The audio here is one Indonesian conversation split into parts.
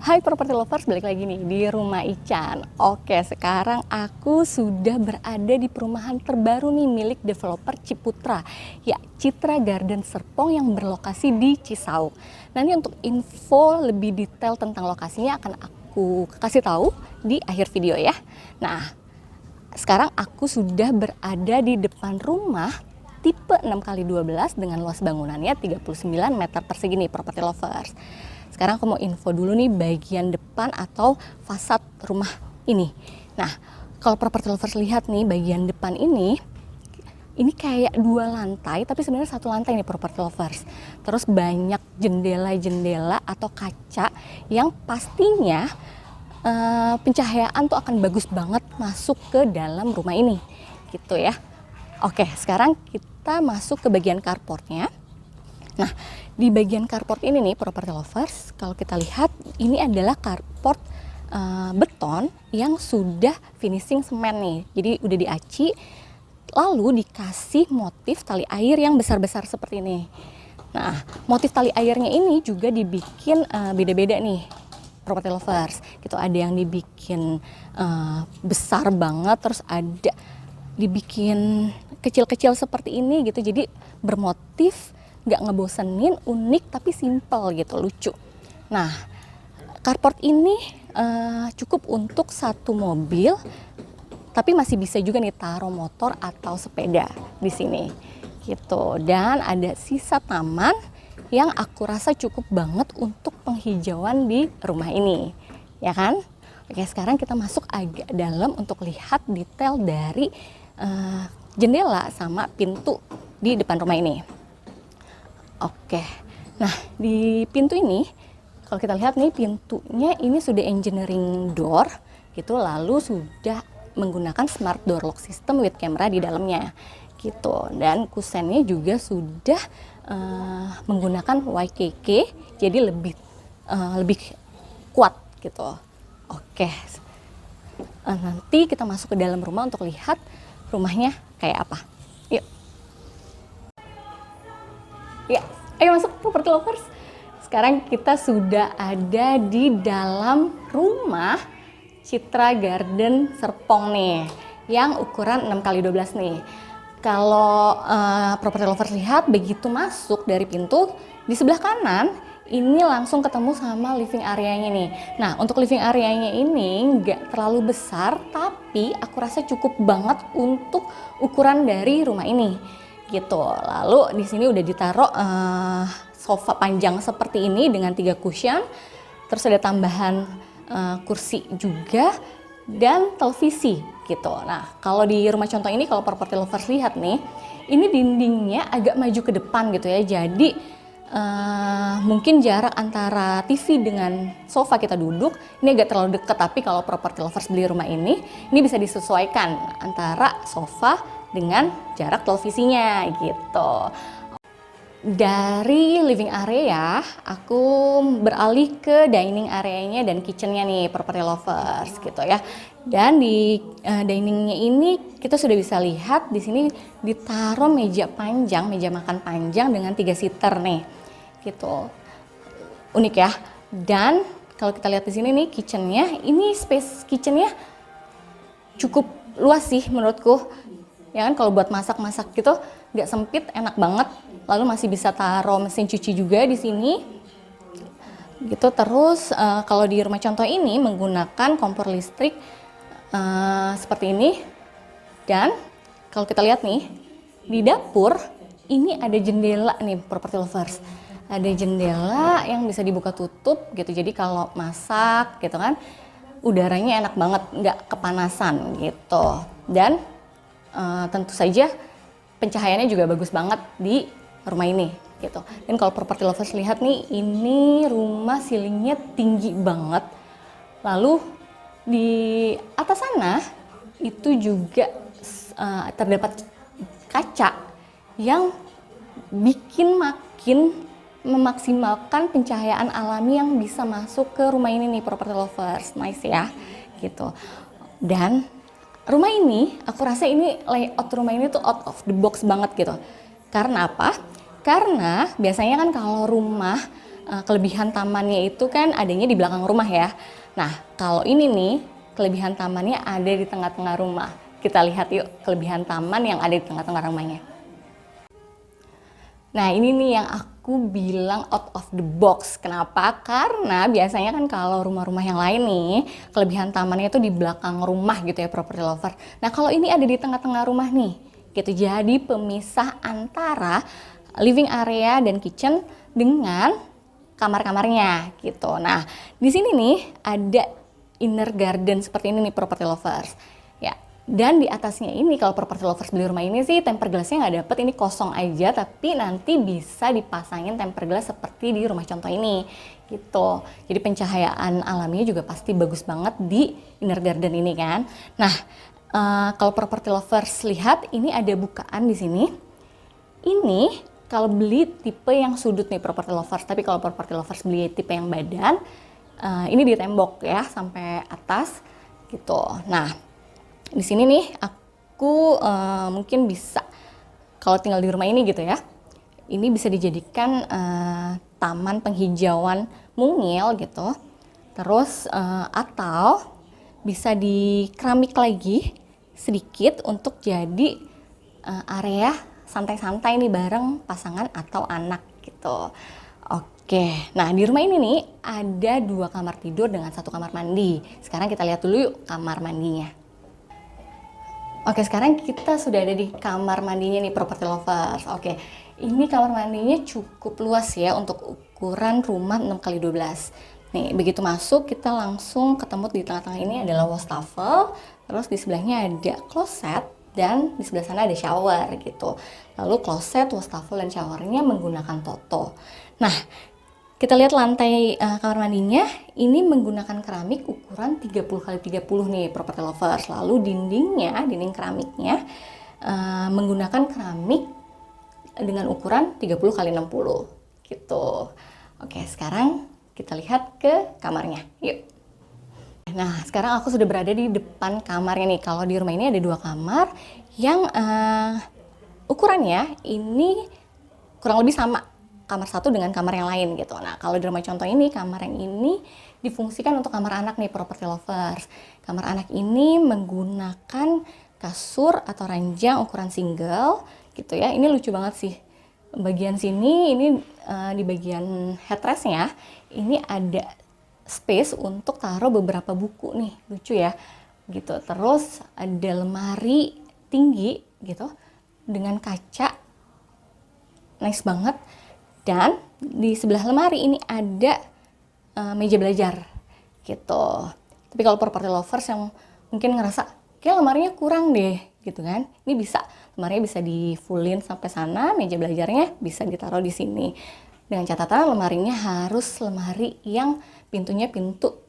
Hai property lovers, balik lagi nih di rumah Ican. Oke, sekarang aku sudah berada di perumahan terbaru nih milik developer Ciputra. Ya, Citra Garden Serpong yang berlokasi di Cisauk. Nah, ini untuk info lebih detail tentang lokasinya akan aku kasih tahu di akhir video ya. Nah, sekarang aku sudah berada di depan rumah tipe 6x12 dengan luas bangunannya 39 meter persegi nih property lovers. Sekarang aku mau info dulu nih bagian depan atau fasad rumah ini. Nah, kalau property lovers lihat nih bagian depan ini kayak 2 lantai tapi sebenarnya 1 lantai nih property lovers. Terus banyak jendela-jendela atau kaca yang pastinya pencahayaan tuh akan bagus banget masuk ke dalam rumah ini gitu ya. Oke, sekarang kita masuk ke bagian carportnya. Nah, di bagian carport ini nih property lovers, kalau kita lihat ini adalah carport beton yang sudah finishing semen nih. Jadi udah diaci, lalu dikasih motif tali air yang besar-besar seperti ini. Nah, motif tali airnya ini juga dibikin beda-beda nih property lovers. Gitu, ada yang dibikin besar banget, terus ada dibikin kecil-kecil seperti ini gitu. Jadi bermotif, nggak ngebosenin, unik tapi simple gitu, lucu. Nah, carport ini cukup untuk 1 mobil, tapi masih bisa juga nih taruh motor atau sepeda di sini gitu. Dan ada sisa taman yang aku rasa cukup banget untuk penghijauan di rumah ini, ya kan? Oke, sekarang kita masuk agak dalam untuk lihat detail dari jendela sama pintu di depan rumah ini. Oke, nah di pintu ini kalau kita lihat nih pintunya ini sudah engineering door gitu, lalu sudah menggunakan smart door lock system with camera di dalamnya gitu, dan kusennya juga sudah menggunakan YKK jadi lebih kuat gitu. Oke, nanti kita masuk ke dalam rumah untuk lihat rumahnya kayak apa. Yuk. Ya, ayo masuk property lovers. Sekarang kita sudah ada di dalam rumah Citra Garden Serpong nih, yang ukuran 6x12 nih. Kalau property lovers lihat, begitu masuk dari pintu, di sebelah kanan ini langsung ketemu sama living areanya nih. Nah, untuk living areanya ini nggak terlalu besar, tapi aku rasa cukup banget untuk ukuran dari rumah ini gitu. Lalu di sini udah ditaruh sofa panjang seperti ini dengan 3 cushion, terus ada tambahan kursi juga dan televisi gitu. Nah, kalau di rumah contoh ini, kalau property lovers lihat nih, ini dindingnya agak maju ke depan gitu ya. Jadi mungkin jarak antara TV dengan sofa kita duduk ini agak terlalu dekat, tapi kalau property lovers beli rumah ini bisa disesuaikan antara sofa dengan jarak televisinya gitu. Dari living area aku beralih ke dining areanya dan kitchennya nih property lovers gitu ya. Dan di diningnya ini kita sudah bisa lihat di sini ditaruh meja panjang, meja makan panjang dengan 3 seater nih gitu, unik ya. Dan kalau kita lihat di sini nih kitchennya, ini space kitchennya cukup luas sih menurutku. Ya kan, kalau buat masak-masak gitu nggak sempit, enak banget. Lalu masih bisa taruh mesin cuci juga di sini gitu. Terus kalau di rumah contoh ini menggunakan kompor listrik seperti ini. Dan kalau kita lihat nih di dapur ini ada jendela nih property lovers, ada jendela yang bisa dibuka tutup gitu. Jadi kalau masak gitu kan udaranya enak banget, nggak kepanasan gitu. Dan tentu saja pencahayaannya juga bagus banget di rumah ini gitu. Dan kalau property lovers lihat nih, ini rumah ceilingnya tinggi banget. Lalu di atas sana itu juga terdapat kaca yang bikin makin memaksimalkan pencahayaan alami yang bisa masuk ke rumah ini nih property lovers. Nice ya gitu. Dan rumah ini, aku rasa ini layout rumah ini tuh out of the box banget gitu. Karena apa? Karena biasanya kan kalau rumah kelebihan tamannya itu kan adanya di belakang rumah ya. Nah, kalau ini nih, kelebihan tamannya ada di tengah-tengah rumah. Kita lihat yuk kelebihan taman yang ada di tengah-tengah rumahnya. Nah, ini nih yang aku bilang out of the box. Kenapa? Karena biasanya kan kalau rumah-rumah yang lain nih, kelebihan tamannya itu di belakang rumah gitu ya, property lover. Nah, kalau ini ada di tengah-tengah rumah nih, gitu. Jadi pemisah antara living area dan kitchen dengan kamar-kamarnya gitu. Nah, di sini nih ada inner garden seperti ini nih property lovers. Ya, dan di atasnya ini kalau property lovers beli rumah ini sih tempered glassnya nggak dapet, ini kosong aja, tapi nanti bisa dipasangin tempered glass seperti di rumah contoh ini gitu. Jadi pencahayaan alaminya juga pasti bagus banget di inner garden ini kan. Nah, kalau property lovers lihat ini ada bukaan di sini. Ini kalau beli tipe yang sudut nih property lovers, tapi kalau property lovers beli tipe yang badan, ini di tembok ya sampai atas gitu. Nah, di sini nih aku mungkin bisa kalau tinggal di rumah ini gitu ya, ini bisa dijadikan taman penghijauan mungil gitu. Terus atau bisa di keramik lagi sedikit untuk jadi area santai-santai nih bareng pasangan atau anak gitu. Oke, nah di rumah ini nih ada 2 kamar tidur dengan 1 kamar mandi. Sekarang kita lihat dulu yuk kamar mandinya. Oke, sekarang kita sudah ada di kamar mandinya nih property lovers. Oke, ini kamar mandinya cukup luas ya untuk ukuran rumah 6x12. Nih, begitu masuk kita langsung ketemu di tengah-tengah ini adalah wastafel, terus di sebelahnya ada kloset, dan di sebelah sana ada shower gitu. Lalu kloset, wastafel, dan showernya menggunakan toto. Nah, kita lihat lantai kamar mandinya ini menggunakan keramik ukuran 30x30 nih property lovers. Lalu dinding keramiknya menggunakan keramik dengan ukuran 30x60 gitu. Oke, sekarang kita lihat ke kamarnya. Yuk. Nah, sekarang aku sudah berada di depan kamarnya nih. Kalau di rumah ini ada 2 kamar yang ukurannya ini kurang lebih sama kamar satu dengan kamar yang lain gitu. Nah, kalau di rumah contoh ini, kamar yang ini difungsikan untuk kamar anak nih property lovers. Kamar anak ini menggunakan kasur atau ranjang ukuran single gitu ya. Ini lucu banget sih. Bagian sini ini di bagian headrestnya ini ada space untuk taruh beberapa buku nih, lucu ya gitu. Terus ada lemari tinggi gitu dengan kaca, nice banget. Dan di sebelah lemari ini ada meja belajar gitu. Tapi kalau property lovers yang mungkin ngerasa kayak lemarinya kurang deh gitu kan, ini bisa, lemarinya bisa di fullin sampai sana, meja belajarnya bisa ditaruh di sini. Dengan catatan lemarinya harus lemari yang pintunya pintu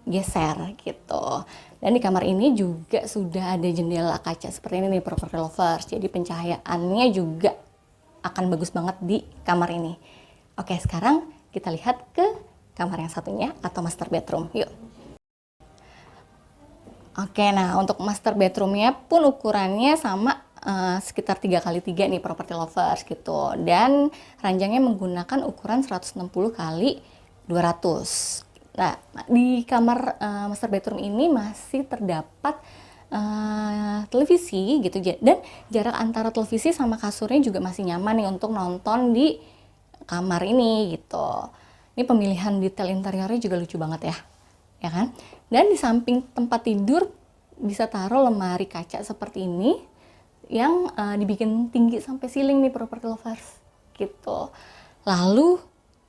geser gitu. Dan di kamar ini juga sudah ada jendela kaca seperti ini nih property lovers. Jadi pencahayaannya juga akan bagus banget di kamar ini. Oke, sekarang kita lihat ke kamar yang satunya atau master bedroom. Yuk. Oke, nah untuk master bedroomnya pun ukurannya sama sekitar 3x3 nih property lovers gitu. Dan ranjangnya menggunakan ukuran 160 x 200. Nah, di kamar master bedroom ini masih terdapat televisi gitu, dan jarak antara televisi sama kasurnya juga masih nyaman nih untuk nonton di kamar ini gitu. Ini pemilihan detail interiornya juga lucu banget ya kan? Dan di samping tempat tidur bisa taruh lemari kaca seperti ini yang dibikin tinggi sampai ceiling nih property lovers gitu. Lalu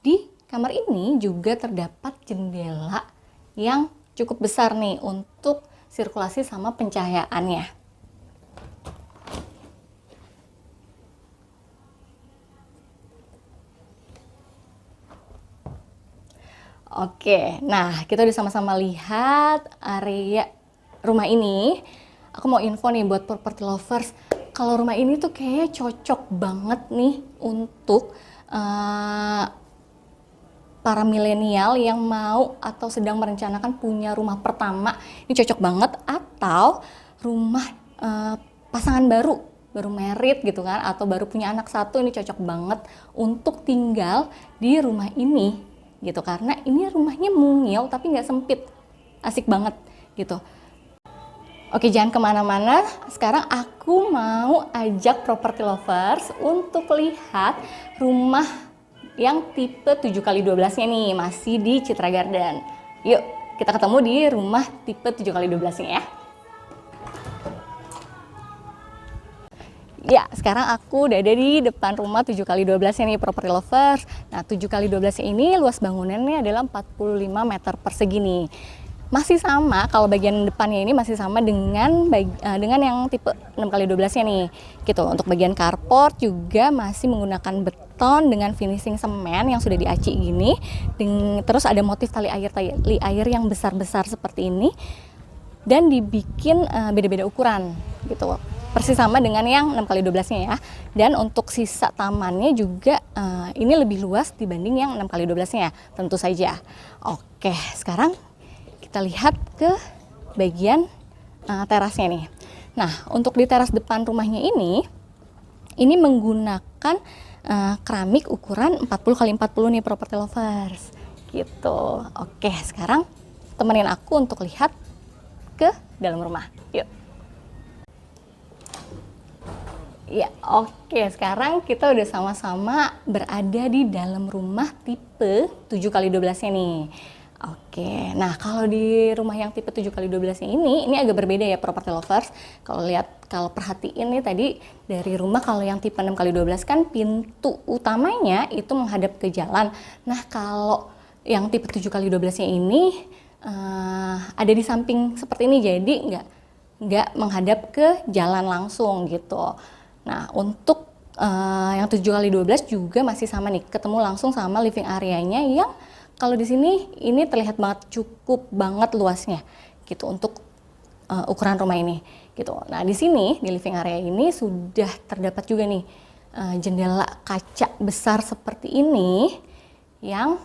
di kamar ini juga terdapat jendela yang cukup besar nih untuk sirkulasi sama pencahayaannya. Oke, nah kita udah sama-sama lihat area rumah ini. Aku mau info nih buat property lovers, kalau rumah ini tuh kayaknya cocok banget nih untuk para milenial yang mau atau sedang merencanakan punya rumah pertama. Ini cocok banget, atau rumah pasangan baru baru merit gitu kan, atau baru punya anak satu, ini cocok banget untuk tinggal di rumah ini gitu, karena ini rumahnya mungil tapi nggak sempit, asik banget gitu. Oke, jangan kemana-mana, sekarang aku mau ajak property lovers untuk lihat rumah yang tipe 7x12 nya nih, masih di Citra Garden. Yuk, kita ketemu di rumah tipe 7x12 nya ya. Ya, sekarang aku udah ada di depan rumah 7x12 nih property lovers. Nah, 7x12 ini luas bangunannya adalah 45 meter persegi nih. Masih sama, kalau bagian depannya ini masih sama dengan yang tipe 6x12 nya nih. Gitu. Untuk bagian carport juga masih menggunakan beton dengan finishing semen yang sudah diaci gini. Terus ada motif tali air yang besar-besar seperti ini. Dan dibikin beda-beda ukuran gitu. Persis sama dengan yang 6x12 nya ya. Dan untuk sisa tamannya juga ini lebih luas dibanding yang 6x12 nya tentu saja. Oke, sekarang kita lihat ke bagian terasnya nih. Nah, untuk di teras depan rumahnya ini menggunakan keramik ukuran 40x40 nih property lovers gitu. Oke, sekarang temenin aku untuk lihat ke dalam rumah. Yuk. Ya, oke. Sekarang kita udah sama-sama berada di dalam rumah tipe 7x12 nya nih. Oke, nah kalau di rumah yang tipe 7x12 nya ini agak berbeda ya property lovers. Kalau perhatiin nih tadi dari rumah, kalau yang tipe 6x12 kan pintu utamanya itu menghadap ke jalan. Nah, kalau yang tipe 7x12 nya ini ada di samping seperti ini, jadi nggak menghadap ke jalan langsung gitu. Nah, untuk yang 7x12 juga masih sama nih, ketemu langsung sama living areanya yang kalau di sini ini terlihat banget, cukup banget luasnya gitu untuk ukuran rumah ini gitu. Nah, di sini di living area ini sudah terdapat juga nih jendela kaca besar seperti ini yang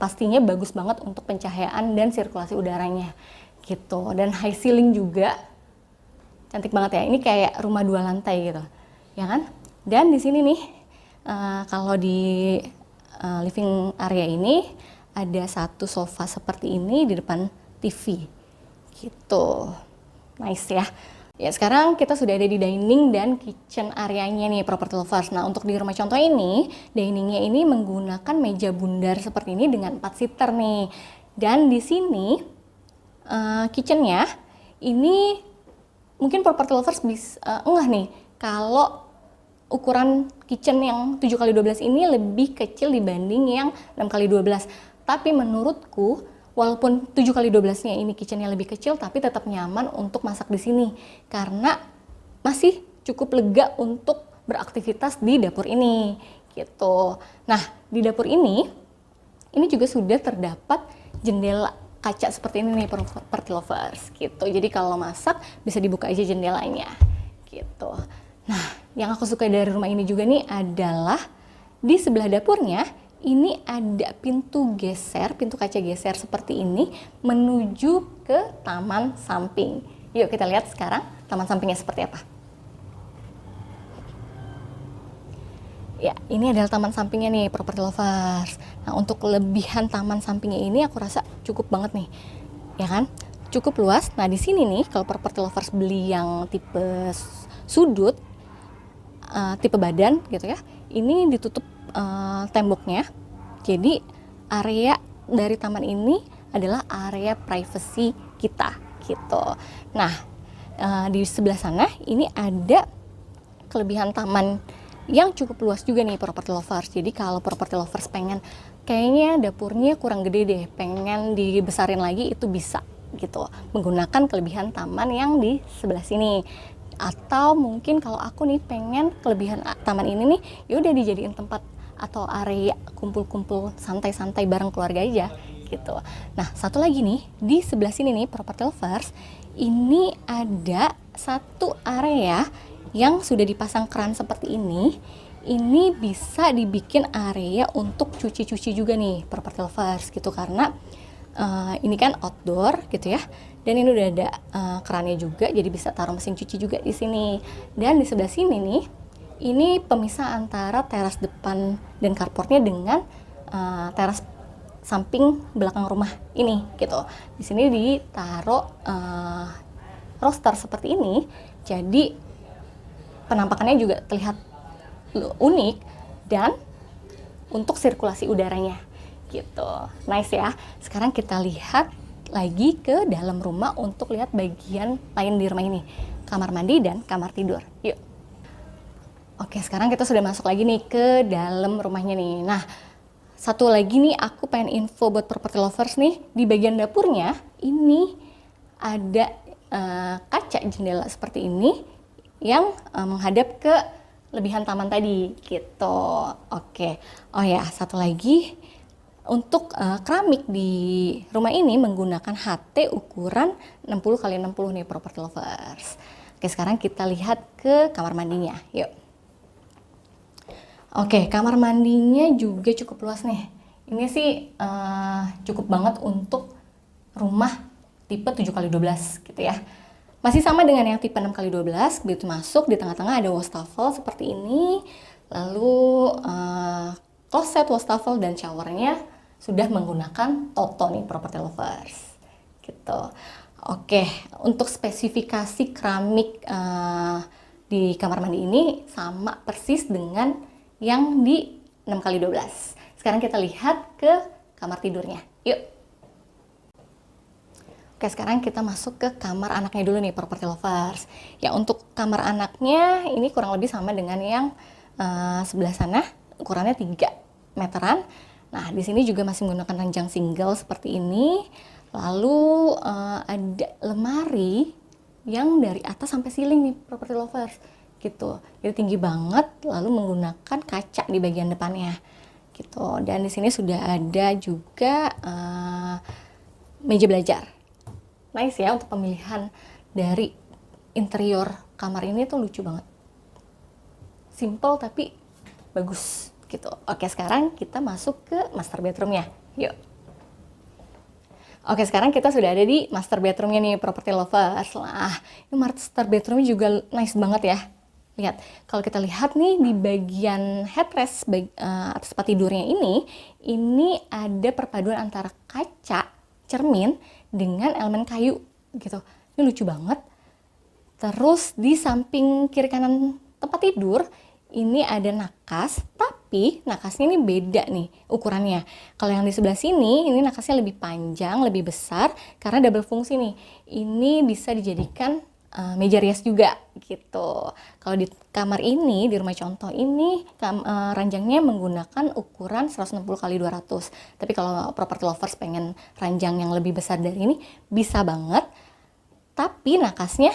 pastinya bagus banget untuk pencahayaan dan sirkulasi udaranya gitu. Dan high ceiling juga cantik banget ya. Ini kayak rumah 2 lantai gitu, ya kan? Dan di sini nih kalau di living area ini ada satu sofa seperti ini di depan TV gitu. Nice ya. Ya, sekarang kita sudah ada di dining dan kitchen areanya nih property lovers. Nah, untuk di rumah contoh ini, diningnya ini menggunakan meja bundar seperti ini dengan 4 seater nih. Dan di sini kitchennya ini mungkin property lovers bisa enggak nih kalau ukuran kitchen yang 7x12 ini lebih kecil dibanding yang 6x12. Tapi menurutku, walaupun 7x12-nya ini kitchennya lebih kecil, tapi tetap nyaman untuk masak di sini. Karena masih cukup lega untuk beraktivitas di dapur ini, gitu. Nah, di dapur ini juga sudah terdapat jendela kaca seperti ini nih property lovers, gitu. Jadi kalau masak bisa dibuka aja jendelanya, gitu. Nah, yang aku suka dari rumah ini juga nih adalah di sebelah dapurnya ini ada pintu kaca geser seperti ini menuju ke taman samping. Yuk kita lihat sekarang taman sampingnya seperti apa. Ya, ini adalah taman sampingnya nih property lovers. Nah, untuk kelebihan taman sampingnya ini aku rasa cukup banget nih, ya kan? Cukup luas. Nah, di sini nih kalau property lovers beli yang tipe sudut, tipe badan gitu ya, ini ditutup temboknya. Jadi area dari taman ini adalah area privacy kita gitu. Nah, di sebelah sana ini ada kelebihan taman yang cukup luas juga nih property lovers. Jadi kalau property lovers pengen kayaknya dapurnya kurang gede deh, pengen dibesarin lagi, itu bisa gitu menggunakan kelebihan taman yang di sebelah sini. Atau mungkin kalau aku nih pengen kelebihan taman ini nih, yaudah dijadiin tempat atau area kumpul-kumpul santai-santai bareng keluarga aja gitu. Nah, satu lagi nih di sebelah sini nih property lovers, ini ada satu area yang sudah dipasang keran seperti ini. Ini bisa dibikin area untuk cuci-cuci juga nih property lovers gitu, karena ini kan outdoor gitu ya. Dan ini udah ada kerannya juga, jadi bisa taruh mesin cuci juga di sini. Dan di sebelah sini nih, ini pemisah antara teras depan dan carportnya dengan teras samping belakang rumah ini gitu. Di sini ditaruh roster seperti ini, jadi penampakannya juga terlihat unik dan untuk sirkulasi udaranya gitu. Nice ya. Sekarang kita lihat lagi ke dalam rumah untuk lihat bagian lain di rumah ini, kamar mandi dan kamar tidur. Yuk. Oke, sekarang kita sudah masuk lagi nih ke dalam rumahnya nih. Nah, satu lagi nih aku pengen info buat property lovers nih, di bagian dapurnya ini ada kaca jendela seperti ini yang menghadap ke lebihan taman tadi gitu. Oke. Oh ya, satu lagi. Untuk keramik di rumah ini menggunakan HT ukuran 60 x 60 nih property lovers. Oke, sekarang kita lihat ke kamar mandinya. Yuk. Oke, kamar mandinya juga cukup luas nih. Ini sih cukup banget untuk rumah tipe 7x12 gitu ya. Masih sama dengan yang tipe 6x12, begitu masuk di tengah-tengah ada wastafel seperti ini. Lalu kloset, wastafel, dan showernya sudah menggunakan Toto nih property lovers gitu. Oke, untuk spesifikasi keramik di kamar mandi ini sama persis dengan yang di 6x12. Sekarang kita lihat ke kamar tidurnya. Yuk. Oke, sekarang kita masuk ke kamar anaknya dulu nih property lovers. Ya, untuk kamar anaknya ini kurang lebih sama dengan yang sebelah sana, ukurannya 3 meteran. Nah, di sini juga masih menggunakan ranjang single seperti ini. Lalu ada lemari yang dari atas sampai ceiling nih property lovers gitu. Jadi tinggi banget, lalu menggunakan kaca di bagian depannya gitu. Dan di sini sudah ada juga meja belajar. Nice ya, untuk pemilihan dari interior kamar ini tuh lucu banget. Simple tapi bagus gitu. Oke, sekarang kita masuk ke master bedroomnya. Yuk. Oke, sekarang kita sudah ada di master bedroomnya nih property lovers. Nah, ini master bedroomnya juga nice banget ya. Lihat, kalau kita lihat nih di bagian headrest atas tempat tidurnya ini ada perpaduan antara kaca, cermin dengan elemen kayu gitu. Ini lucu banget. Terus di samping kiri kanan tempat tidur ini ada nakas, tapi nakasnya ini beda nih ukurannya. Kalau yang di sebelah sini, ini nakasnya lebih panjang, lebih besar karena double fungsi nih. Ini bisa dijadikan meja rias juga gitu. Kalau di kamar ini, di rumah contoh ini, ranjangnya menggunakan ukuran 160 x 200. Tapi kalau property lovers pengen ranjang yang lebih besar dari ini, bisa banget. Tapi nakasnya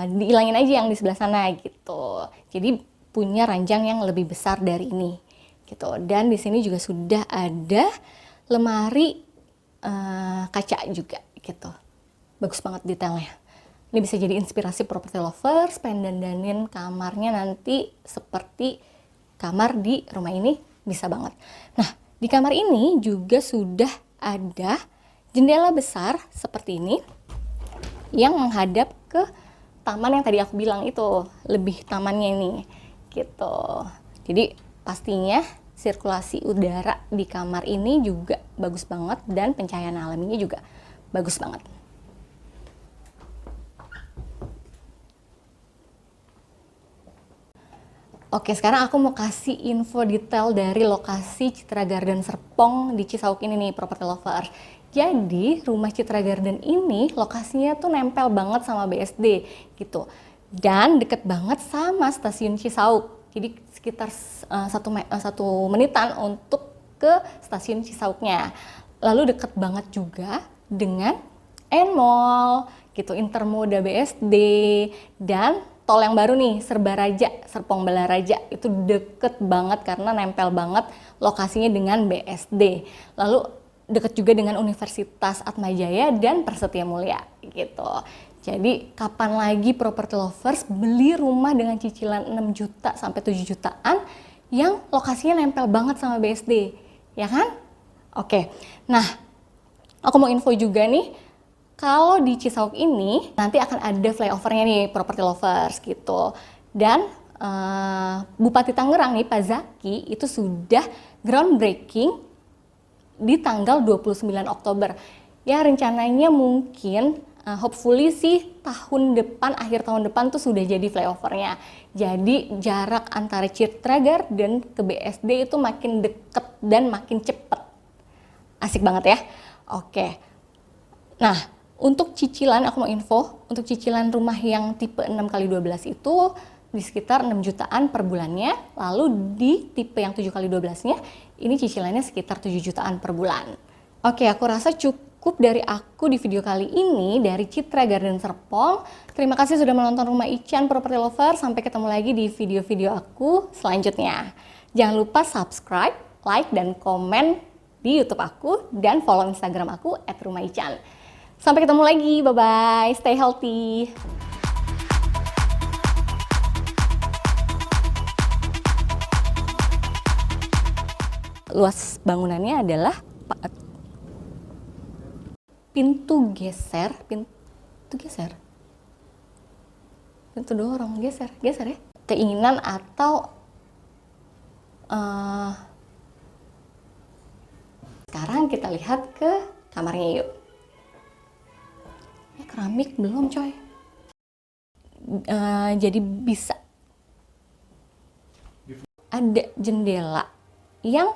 dihilangin aja yang di sebelah sana gitu. Jadi punya ranjang yang lebih besar dari ini gitu. Dan di sini juga sudah ada lemari kaca juga gitu. Bagus banget detailnya. Ini bisa jadi inspirasi property lovers, pengen dandanin kamarnya nanti seperti kamar di rumah ini, bisa banget. Nah, di kamar ini juga sudah ada jendela besar seperti ini yang menghadap ke taman yang tadi aku bilang itu, lebih tamannya ini gitu. Jadi pastinya sirkulasi udara di kamar ini juga bagus banget dan pencahayaan alaminya juga bagus banget. Oke, sekarang aku mau kasih info detail dari lokasi Citra Garden Serpong di Cisauk ini nih property lovers. Jadi rumah Citra Garden ini lokasinya tuh nempel banget sama BSD gitu. Dan deket banget sama stasiun Cisauk. Jadi sekitar 1 menitan untuk ke stasiun Cisauknya. Lalu deket banget juga dengan N-Mall gitu, Intermoda BSD, dan tol yang baru nih, Serbaraja, Serpong Balaraja. Itu deket banget karena nempel banget lokasinya dengan BSD. Lalu deket juga dengan Universitas Atmajaya dan Prasetya Mulia gitu. Jadi kapan lagi property lovers beli rumah dengan cicilan 6 juta sampai 7 jutaan yang lokasinya nempel banget sama BSD, ya kan? Oke, nah aku mau info juga nih, Kalau di Cisauk ini nanti akan ada flyovernya nih, property lovers gitu. Dan Bupati Tangerang nih, Pak Zaki, itu sudah groundbreaking di tanggal 29 Oktober. Ya rencananya mungkin hopefully sih akhir tahun depan tuh sudah jadi flyovernya. Jadi jarak antara Citra Garden ke BSD itu makin deket dan makin cepet. Asik banget ya. Oke. Nah, untuk cicilan aku mau info, untuk cicilan rumah yang tipe 6x12 itu di sekitar 6 jutaan per bulannya. Lalu di tipe yang 7x12-nya ini cicilannya sekitar 7 jutaan per bulan. Oke, aku rasa cukup dari aku di video kali ini dari Citra Garden Serpong. Terima kasih sudah menonton Rumah Ican Property Lover. Sampai ketemu lagi di video-video aku selanjutnya. Jangan lupa subscribe, like, dan komen di YouTube aku dan follow Instagram aku @rumahichan. Sampai ketemu lagi, bye-bye, stay healthy. Luas bangunannya adalah pintu dorong, geser ya. Keinginan atau sekarang kita lihat ke kamarnya yuk. Keramik belum coy. Jadi bisa ada jendela yang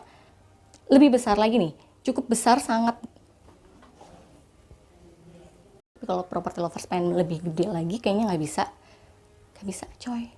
lebih besar lagi nih, cukup besar sangat. Kalau property lovers pengen lebih gede lagi kayaknya nggak bisa coy.